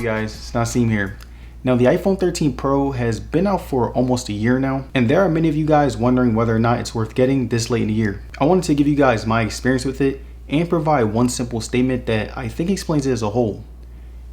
guys? It's Naseem here. Now the iPhone 13 Pro has been out for almost a year now, and there are many of you guys wondering whether or not it's worth getting this late in the year. I wanted to give you guys my experience with it and provide one simple statement that I think explains it as a whole.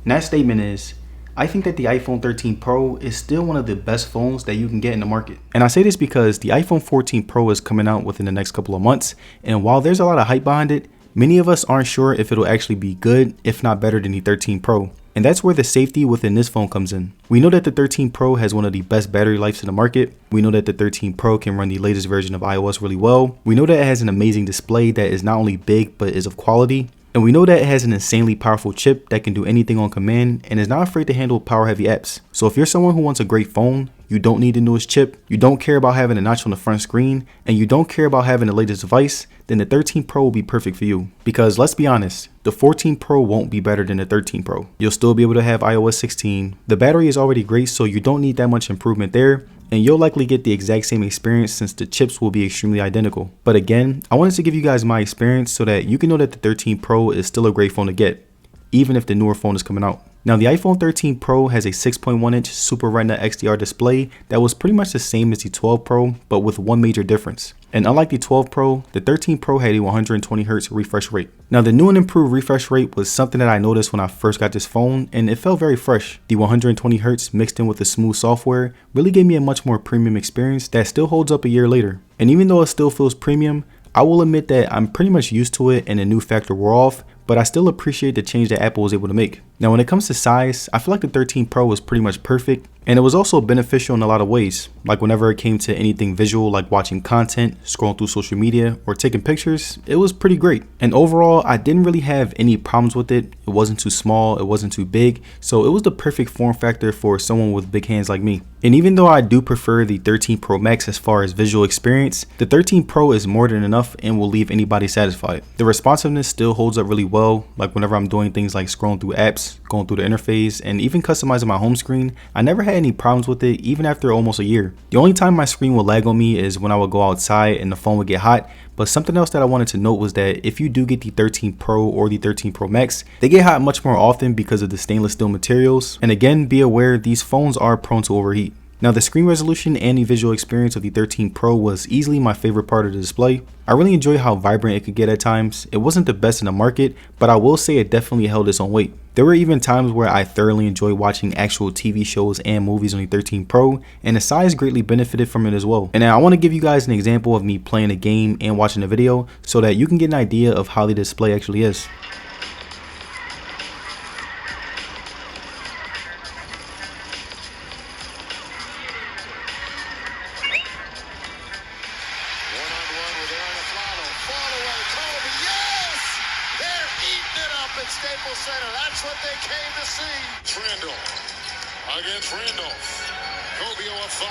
And that statement is, I think that the iPhone 13 Pro is still one of the best phones that you can get in the market. And I say this because the iPhone 14 Pro is coming out within the next couple of months, and while there's a lot of hype behind it, many of us aren't sure if it'll actually be good, if not better than the 13 Pro. And that's where the safety within this phone comes in. We know that the 13 Pro has one of the best battery lives in the market. We know that the 13 Pro can run the latest version of iOS really well. We know that it has an amazing display that is not only big, but is of quality. And we know that it has an insanely powerful chip that can do anything on command and is not afraid to handle power heavy apps. So if you're someone who wants a great phone, you don't need the newest chip, you don't care about having a notch on the front screen, and you don't care about having the latest device, then the 13 Pro will be perfect for you. Because let's be honest, the 14 Pro won't be better than the 13 Pro. You'll still be able to have iOS 16. The battery is already great, so you don't need that much improvement there. And you'll likely get the exact same experience since the chips will be extremely identical. But again, I wanted to give you guys my experience so that you can know that the 13 Pro is still a great phone to get, even if the newer phone is coming out. Now the iPhone 13 Pro has a 6.1-inch Super Retina XDR display that was pretty much the same as the 12 Pro, but with one major difference. And unlike the 12 Pro, the 13 Pro had a 120Hz refresh rate. Now the new and improved refresh rate was something that I noticed when I first got this phone, and it felt very fresh. The 120Hz mixed in with the smooth software really gave me a much more premium experience that still holds up a year later. And even though it still feels premium, I will admit that I'm pretty much used to it and the new factor wore off, but I still appreciate the change that Apple was able to make. Now when it comes to size, I feel like the 13 Pro was pretty much perfect, and it was also beneficial in a lot of ways. Like whenever it came to anything visual like watching content, scrolling through social media, or taking pictures, it was pretty great. And overall, I didn't really have any problems with it. It wasn't too small, it wasn't too big, so it was the perfect form factor for someone with big hands like me. And even though I do prefer the 13 Pro Max as far as visual experience, the 13 Pro is more than enough and will leave anybody satisfied. The responsiveness still holds up really well, like whenever I'm doing things like scrolling through apps, going through the interface, and even customizing my home screen, I never had any problems with it even after almost a year. The only time my screen will lag on me is when I would go outside and the phone would get hot. But something else that I wanted to note was that if you do get the 13 Pro or the 13 Pro Max, they get hot much more often because of the stainless steel materials. And again, be aware these phones are prone to overheat. Now the screen resolution and the visual experience of the 13 Pro was easily my favorite part of the display. I really enjoy how vibrant it could get at times. It wasn't the best in the market, but I will say it definitely held its own weight. There were even times where I thoroughly enjoyed watching actual TV shows and movies on the 13 Pro, and the size greatly benefited from it as well. And now I want to give you guys an example of me playing a game and watching a video so that you can get an idea of how the display actually is. That's what they came to see. Trindle against Randolph. Kobe on 5.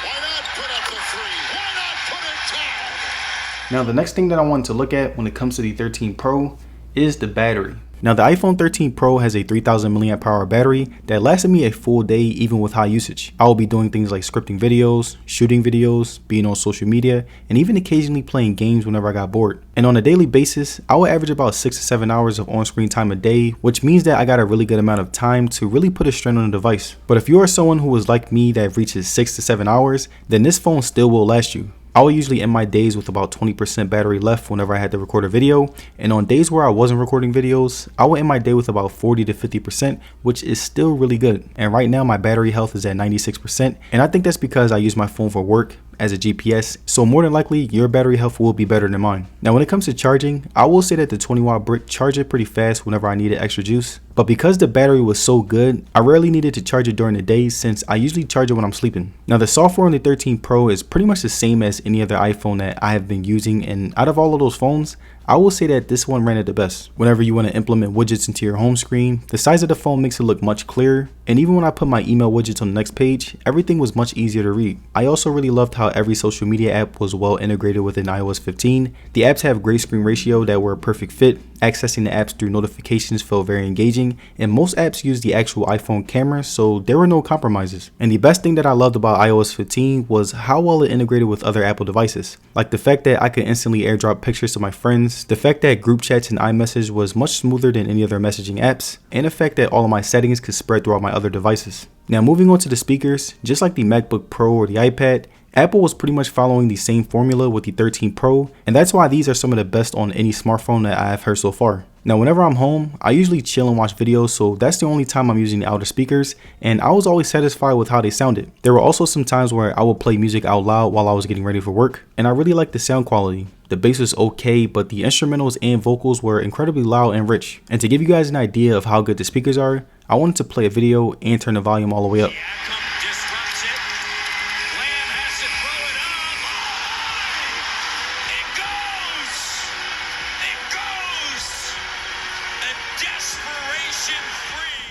Why not put up the 3? Why not put it down? Now the next thing that I want to look at when it comes to the 13 Pro is the battery. Now the iPhone 13 Pro has a 3000 mAh battery that lasted me a full day even with high usage. I will be doing things like scripting videos, shooting videos, being on social media, and even occasionally playing games whenever I got bored. And on a daily basis, I will average about 6 to 7 hours of on-screen time a day, which means that I got a really good amount of time to really put a strain on the device. But if you are someone who is like me that reaches 6 to 7 hours, then this phone still will last you. I will usually end my days with about 20% battery left whenever I had to record a video, and on days where I wasn't recording videos, I will end my day with about 40 to 50%, which is still really good. And right now my battery health is at 96%, and I think that's because I use my phone for work as a GPS, so more than likely your battery health will be better than mine. Now when it comes to charging, I will say that the 20-watt brick charged pretty fast whenever I needed extra juice, but because the battery was so good, I rarely needed to charge it during the day since I usually charge it when I'm sleeping. Now the software on the 13 Pro is pretty much the same as any other iPhone that I have been using, and out of all of those phones, I will say that this one ran it the best. Whenever you want to implement widgets into your home screen, the size of the phone makes it look much clearer, and even when I put my email widgets on the next page, everything was much easier to read. I also really loved how every social media app was well integrated within iOS 15. The apps have great screen ratio that were a perfect fit. Accessing the apps through notifications felt very engaging, and most apps use the actual iPhone camera, so there were no compromises. And the best thing that I loved about iOS 15 was how well it integrated with other Apple devices, like the fact that I could instantly airdrop pictures to my friends, notifications, the fact that group chats and iMessage was much smoother than any other messaging apps, and the fact that all of my settings could spread throughout my other devices. Now moving on to the speakers, just like the MacBook Pro or the iPad, Apple was pretty much following the same formula with the 13 Pro, and that's why these are some of the best on any smartphone that I have heard so far. Now whenever I'm home, I usually chill and watch videos, so that's the only time I'm using the outer speakers, and I was always satisfied with how they sounded. There were also some times where I would play music out loud while I was getting ready for work, and I really liked the sound quality. The bass was okay, but the instrumentals and vocals were incredibly loud and rich. And to give you guys an idea of how good the speakers are, I wanted to play a video and turn the volume all the way up.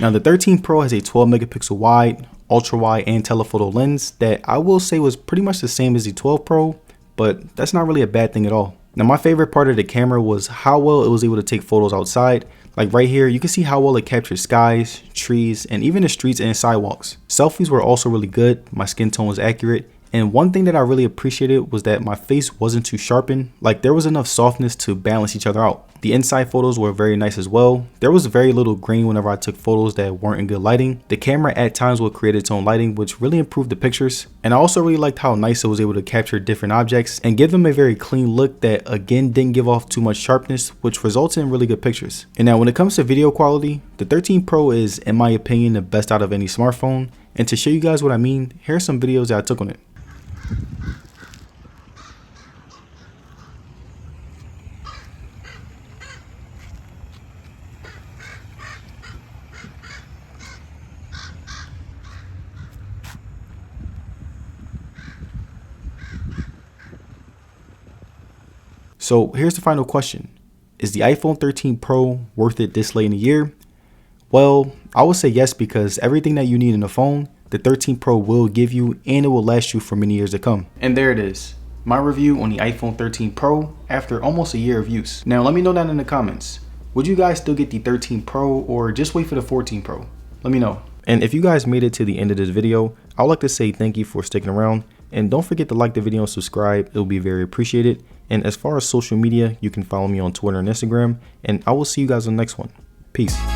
Now the 13 Pro has a 12 megapixel wide, ultra wide, and telephoto lens that I will say was pretty much the same as the 12 Pro, but that's not really a bad thing at all. Now my favorite part of the camera was how well it was able to take photos outside. Like right here, you can see how well it captured skies, trees, and even the streets and sidewalks. Selfies were also really good, my skin tone was accurate, and one thing that I really appreciated was that my face wasn't too sharpened, like there was enough softness to balance each other out. The inside photos were very nice as well. There was very little grain whenever I took photos that weren't in good lighting. The camera at times would create its own lighting, which really improved the pictures. And I also really liked how nice it was able to capture different objects and give them a very clean look that again didn't give off too much sharpness, which results in really good pictures. And now when it comes to video quality, the 13 Pro is, in my opinion, the best out of any smartphone. And to show you guys what I mean, here are some videos that I took on it. So here's the final question. Is the iPhone 13 Pro worth it this late in the year? Well, I would say yes, because everything that you need in a phone, the 13 Pro will give you, and it will last you for many years to come. And there it is, my review on the iPhone 13 Pro after almost a year of use. Now let me know down in the comments, would you guys still get the 13 Pro or just wait for the 14 Pro? Let me know. And if you guys made it to the end of this video, I would like to say thank you for sticking around. And don't forget to like the video and subscribe, it will be very appreciated. And as far as social media, you can follow me on Twitter and Instagram, and I will see you guys on the next one. Peace.